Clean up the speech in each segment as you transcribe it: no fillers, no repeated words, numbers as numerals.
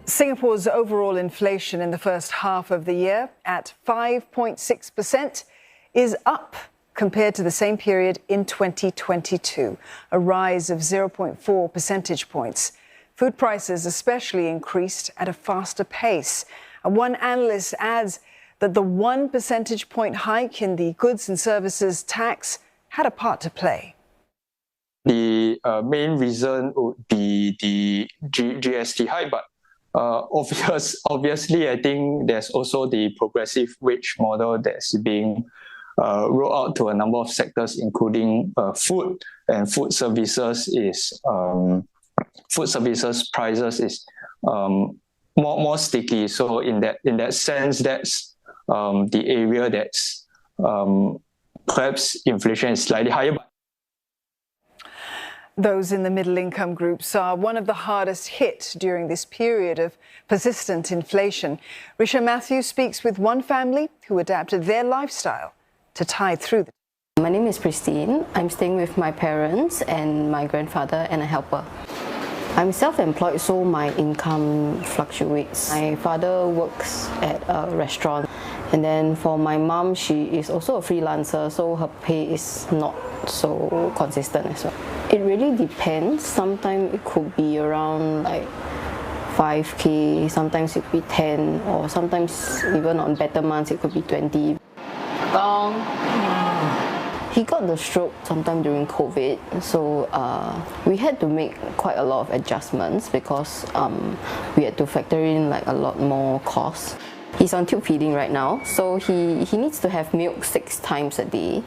Singapore's overall inflation in the first half of the year at 5.6% is up compared to the same period in 2022, a rise of 0.4 percentage points. Food prices especially increased at a faster pace. And one analyst adds that the 1 percentage point hike in the goods and services tax had a part to play. The main reason would be the GST hike, but obviously, I think there's also the progressive wage model that's being rolled out to a number of sectors, including food and food services. Food services prices is more sticky. So in that sense, that's the area that's perhaps inflation is slightly higher. Those in the middle income groups are one of the hardest hit during this period of persistent inflation. Risha Matthews speaks with one family who adapted their lifestyle to tide through. My name is Pristine. I'm staying with my parents and my grandfather and a helper. I'm self-employed, so my income fluctuates. My father works at a restaurant, and then for my mom, she is also a freelancer, so her pay is not so consistent as well. It really depends. Sometimes it could be around like 5K, sometimes it could be 10, or sometimes even on better months it could be 20. He got the stroke sometime during COVID, so we had to make quite a lot of adjustments because we had to factor in like a lot more costs. He's on tube feeding right now, so he needs to have milk 6 times a day.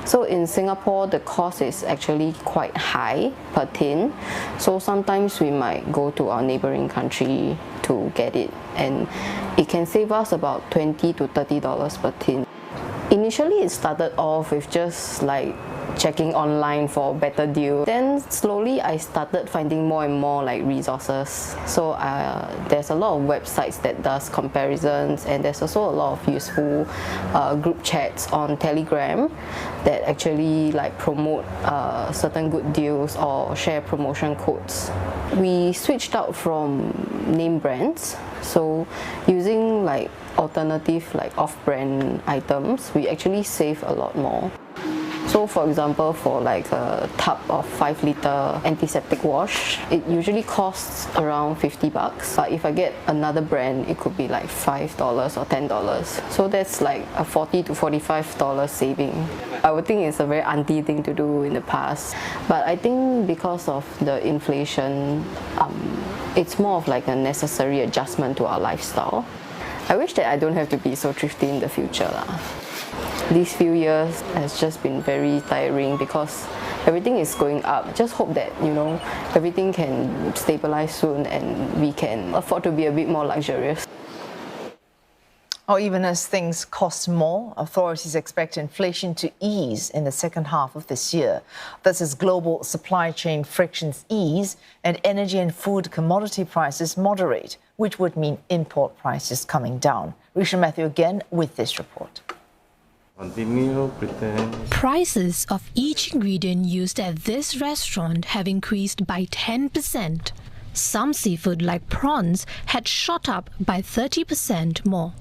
So in Singapore, the cost is actually quite high per tin. So sometimes we might go to our neighboring country to get it, and it can save us about $20 to $30 per tin. Initially, it started off with just like checking online for better deals. Then slowly I started finding more and more like resources. So there's a lot of websites that does comparisons, and there's also a lot of useful group chats on Telegram that actually like promote certain good deals or share promotion codes. We switched out from name brands, so using like alternative like off-brand items, we actually save a lot more. So for example, for like a tub of 5-liter antiseptic wash, it usually costs around $50. But if I get another brand, it could be like $5 or $10. So that's like a $40 to $45 saving. I would think it's a very auntie thing to do in the past. But I think because of the inflation, it's more of like a necessary adjustment to our lifestyle. I wish that I don't have to be so thrifty in the future. These few years has just been very tiring because everything is going up. Just hope that, everything can stabilize soon and we can afford to be a bit more luxurious. Or even as things cost more, authorities expect inflation to ease in the second half of this year. This as global supply chain frictions ease and energy and food commodity prices moderate, which would mean import prices coming down. Risha Matthew again with this report. Prices of each ingredient used at this restaurant have increased by 10%. Some seafood like prawns had shot up by 30% more.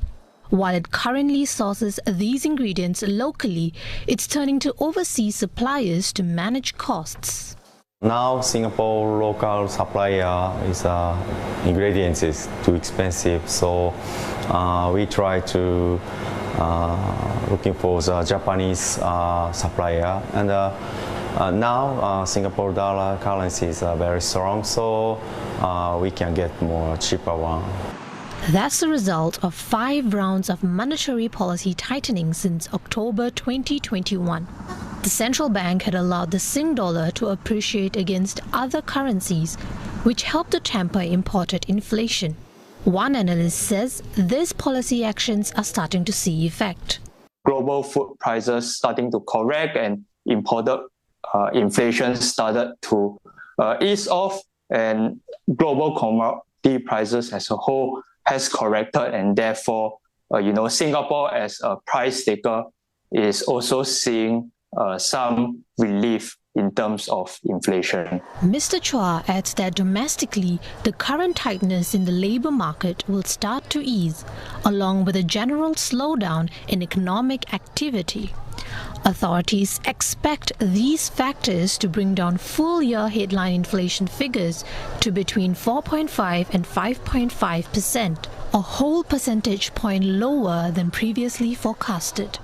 While it currently sources these ingredients locally, it's turning to overseas suppliers to manage costs. Now Singapore local supplier is ingredients is too expensive, so we try to looking for the Japanese supplier, and now Singapore dollar currency is very strong, so we can get more cheaper one. That's the result of 5 rounds of monetary policy tightening since October 2021. The central bank had allowed the Sing dollar to appreciate against other currencies, which helped to temper imported inflation. One analyst says these policy actions are starting to see effect. Global food prices starting to correct, and imported inflation started to ease off, and global commodity prices as a whole has corrected, and therefore, Singapore as a price taker is also seeing some relief in terms of inflation. Mr. Chua adds that domestically, the current tightness in the labour market will start to ease, along with a general slowdown in economic activity. Authorities expect these factors to bring down full-year headline inflation figures to between 4.5 and 5.5%, a whole percentage point lower than previously forecasted.